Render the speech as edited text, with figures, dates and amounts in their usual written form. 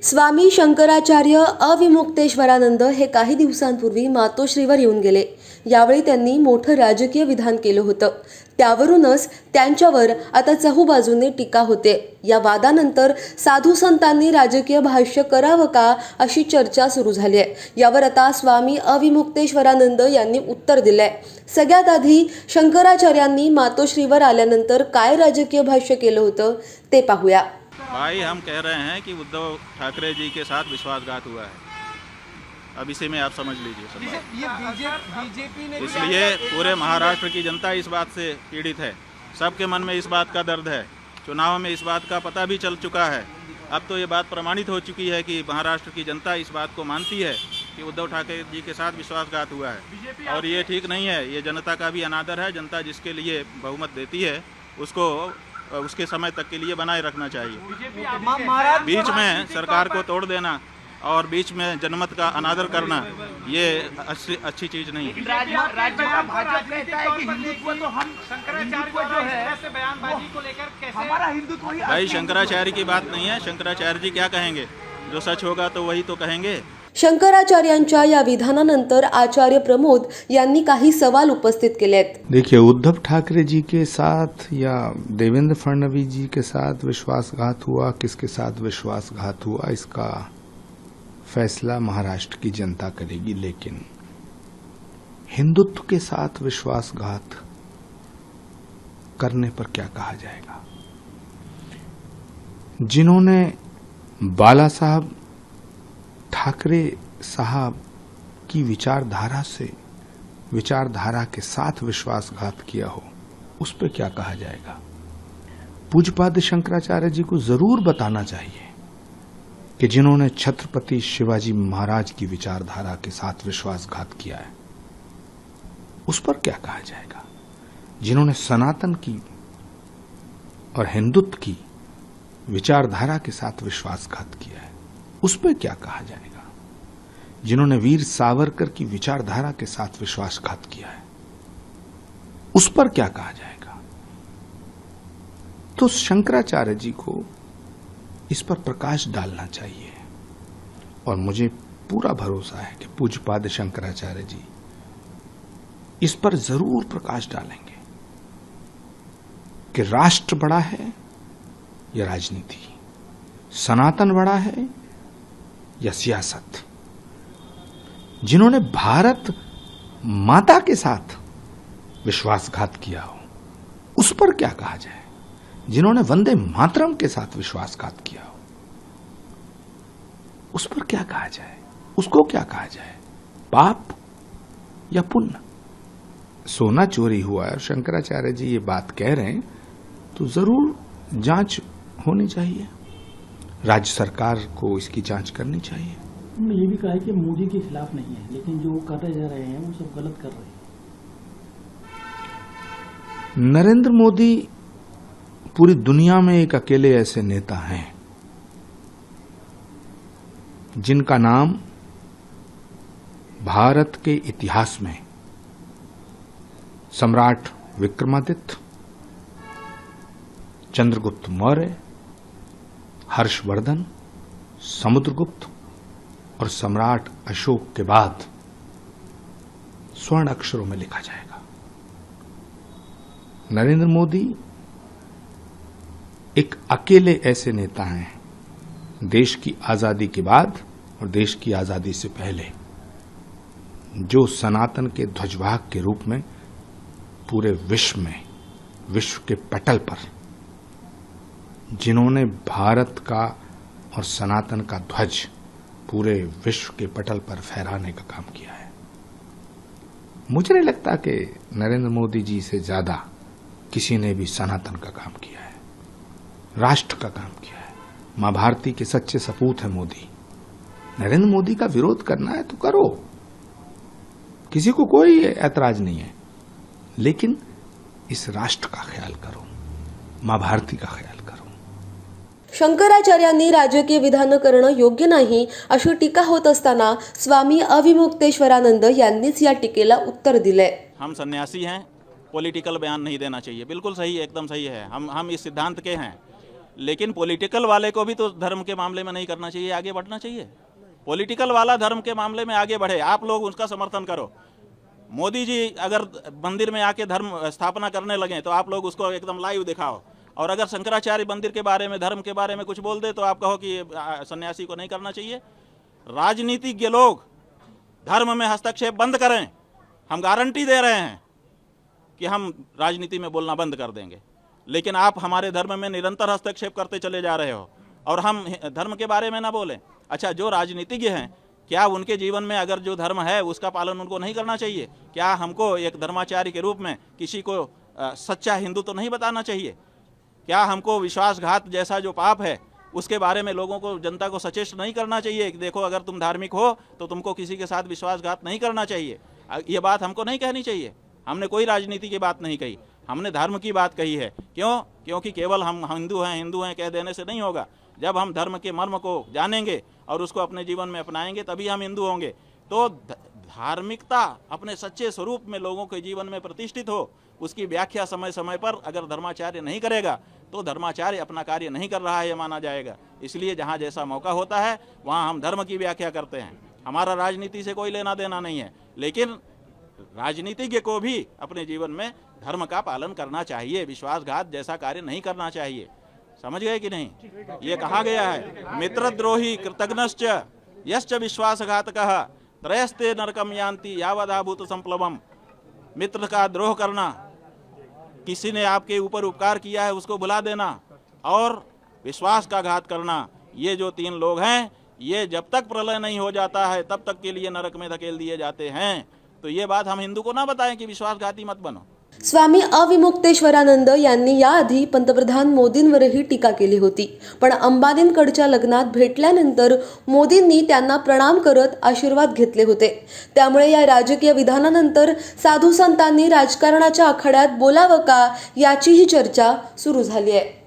स्वामी शंकराचार्य अविमुक्तेश्वरानंद हे काही दिवसांपूर्वी मातोश्रीवर येऊन गेले। यावेळी त्यांनी मोठं राजकीय विधान केलं होतं। त्यावरूनच त्यांच्यावर आता चहूबाजूने टीका होते। या वादानंतर साधू संतांनी राजकीय भाष्य करावं का अशी चर्चा सुरू झाली आहे। यावर आता स्वामी अविमुक्तेश्वरानंद यांनी उत्तर दिलंय। सगळ्यात आधी शंकराचार्यांनी मातोश्रीवर आल्यानंतर काय राजकीय भाष्य केलं होतं ते पाहूया। भाई, हम कह रहे हैं कि उद्धव ठाकरे जी के साथ विश्वासघात हुआ है। अब इसी में आप समझ लीजिए सब बात। ये बीजेपी ने इसलिए पूरे महाराष्ट्र की जनता इस बात से पीड़ित है। सबके मन में इस बात का दर्द है। चुनाव में इस बात का पता भी चल चुका है। अब तो ये बात प्रमाणित हो चुकी है कि महाराष्ट्र की जनता इस बात को मानती है कि उद्धव ठाकरे जी के साथ विश्वासघात हुआ है और ये ठीक नहीं है। ये जनता का भी अनादर है। जनता जिसके लिए बहुमत देती है उसको उसके समय तक के लिए बनाए रखना चाहिए। बीच में सरकार को तोड़ देना और बीच में जनमत का अनादर करना ये अच्छी चीज नहीं है। राज्य में भाजपा कहता है कि हिंदुत्व तो हम शंकराचार्य को जो है ऐसे बयानबाजी को लेकर कैसे हमारा हिंदुत्व ही भाई, शंकराचार्य की बात नहीं है। शंकराचार्य जी क्या कहेंगे? जो सच होगा तो वही तो कहेंगे। शंकराचार्यांच्या या विधानानंतर आचार्य प्रमोद यांनी काही सवाल उपस्थित केले आहेत। देखिए, उद्धव ठाकरे जी के साथ या देवेंद्र फडणवीस जी के साथ विश्वासघात हुआ, किसके साथ विश्वासघात हुआ, इसका फैसला महाराष्ट्र की जनता करेगी। लेकिन हिंदुत्व के साथ विश्वासघात करने पर क्या कहा जाएगा? जिन्होंने बाला साहब ठाकरे साहब की विचारधारा के साथ विश्वासघात किया हो, उस पर क्या कहा जाएगा? पूज्यपाद शंकराचार्य जी को जरूर बताना चाहिए कि जिन्होंने छत्रपति शिवाजी महाराज की विचारधारा के साथ विश्वासघात किया है, उस पर क्या कहा जाएगा? जिन्होंने सनातन की और हिंदुत्व की विचारधारा के साथ विश्वासघात किया है, उस पर क्या कहा जाएगा? जिन्होंने वीर सावरकर की विचारधारा के साथ विश्वासघात किया है, उस पर क्या कहा जाएगा? तो शंकराचार्य जी को इस पर प्रकाश डालना चाहिए और मुझे पूरा भरोसा है कि पूज्यपाद शंकराचार्य जी इस पर जरूर प्रकाश डालेंगे कि राष्ट्र बड़ा है या राजनीति, सनातन बड़ा है या सियासत। जिन्होंने भारत माता के साथ विश्वासघात किया हो, उस पर क्या कहा जाए? जिन्होंने वंदे मातरम के साथ विश्वासघात किया हो, उस पर क्या कहा जाए? उसको क्या कहा जाए? पाप या पुण्य? सोना चोरी हुआ है, शंकराचार्य जी ये बात कह रहे हैं तो जरूर जांच होनी चाहिए। राज्य सरकार को इसकी जांच करनी चाहिए। उन्होंने ये भी कहा है कि मोदी के खिलाफ नहीं है, लेकिन जो कर जा रहे हैं वो सब गलत कर रहे हैं। नरेंद्र मोदी पूरी दुनिया में एक अकेले ऐसे नेता हैं जिनका नाम भारत के इतिहास में सम्राट विक्रमादित्य, चंद्रगुप्त मौर्य, हर्षवर्धन, समुद्रगुप्त और सम्राट अशोक के बाद स्वर्ण अक्षरों में लिखा जाएगा। नरेंद्र मोदी एक अकेले ऐसे नेता हैं देश की आजादी के बाद और देश की आजादी से पहले जो सनातन के ध्वजवाहक के रूप में पूरे विश्व के पटल पर जिन्होंने भारत का और सनातन का ध्वज पूरे विश्व के पटल पर फहराने का काम किया है। मुझे नहीं लगता कि नरेंद्र मोदी जी से ज्यादा किसी ने भी सनातन का काम किया है, राष्ट्र का काम किया है। मां भारती के सच्चे सपूत है मोदी। नरेंद्र मोदी का विरोध करना है तो करो, किसी को कोई ऐतराज नहीं है, लेकिन इस राष्ट्र का ख्याल करो, मां भारती का ख्याल करो। शंकराचार्यांनी राजकीय विधान करणं योग्य नाही अशी टीका होत असताना स्वामी अविमुक्तेश्वरानंद यांनीच या टीकेला उत्तर दिले। हम सन्यासी हैं, पॉलिटिकल बयान नहीं देना चाहिए। बिल्कुल सही, एकदम सही है। हम इस सिद्धांत के हैं लेकिन पॉलिटिकल वाले को भी तो धर्म के मामले में नहीं करना चाहिए, आगे बढ़ना चाहिए। पॉलिटिकल वाला धर्म के मामले में आगे बढ़े, आप लोग उसका समर्थन करो। मोदी जी अगर मंदिर में आके धर्म स्थापना करने लगे तो आप लोग उसको एकदम लाइव दिखाओ, और अगर शंकराचार्य मंदिर के बारे में, धर्म के बारे में कुछ बोल दे तो आप कहो कि सन्यासी को नहीं करना चाहिए। राजनीतिज्ञ लोग धर्म में हस्तक्षेप बंद करें, हम गारंटी दे रहे हैं कि हम राजनीति में बोलना बंद कर देंगे। लेकिन आप हमारे धर्म में निरंतर हस्तक्षेप करते चले जा रहे हो और हम धर्म के बारे में ना बोलें। अच्छा, जो राजनीतिज्ञ हैं, क्या उनके जीवन में अगर जो धर्म है उसका पालन उनको नहीं करना चाहिए? क्या हमको एक धर्माचार्य के रूप में किसी को सच्चा हिंदू तो नहीं बताना चाहिए? क्या हमको विश्वासघात जैसा जो पाप है उसके बारे में लोगों को, जनता को सचेत नहीं करना चाहिए कि देखो अगर तुम धार्मिक हो तो तुमको किसी के साथ विश्वासघात नहीं करना चाहिए? ये बात हमको नहीं कहनी चाहिए। हमने कोई राजनीति की बात नहीं कही, हमने धर्म की बात कही है। क्यों? क्योंकि केवल हम हिंदू हैं कह देने से नहीं होगा। जब हम धर्म के मर्म को जानेंगे और उसको अपने जीवन में अपनाएंगे तभी हम हिंदू होंगे। तो धार्मिकता अपने सच्चे स्वरूप में लोगों के जीवन में प्रतिष्ठित हो, उसकी व्याख्या समय समय पर अगर धर्माचार्य नहीं करेगा तो धर्माचार्य अपना कार्य नहीं कर रहा है ये माना जाएगा। इसलिए जहाँ जैसा मौका होता है वहाँ हम धर्म की व्याख्या करते हैं। हमारा राजनीति से कोई लेना देना नहीं है, लेकिन राजनीतिज्ञ को भी अपने जीवन में धर्म का पालन करना चाहिए, विश्वासघात जैसा कार्य नहीं करना चाहिए। समझ गए कि नहीं? ये कहा गया है, मित्रद्रोही कृतघ्नश्च यश्च विश्वासघातकः त्रयस्ते नरकम यान्ति यावदाभूत संप्लवम। मित्र का द्रोह करना, किसी ने आपके ऊपर उपकार किया है उसको भुला देना, और विश्वास का घात करना, ये जो 3 लोग हैं ये जब तक प्रलय नहीं हो जाता है तब तक के लिए नरक में धकेल दिए जाते हैं। तो ये बात हम हिंदू को ना बताएं कि विश्वासघाती मत बनो। स्वामी अविमुक्तेश्वरानंद यांनी याआधी पंतप्रधान मोदींवरही टीका केली होती, पण अंबानींकडच्या लग्नात भेटल्यानंतर मोदींनी त्यांना प्रणाम करत आशीर्वाद घेतले होते। त्यामुळे या राजकीय विधानानंतर साधू संतांनी राजकारणाच्या आखाड्यात बोलावं का याचीही चर्चा सुरू झाली आहे।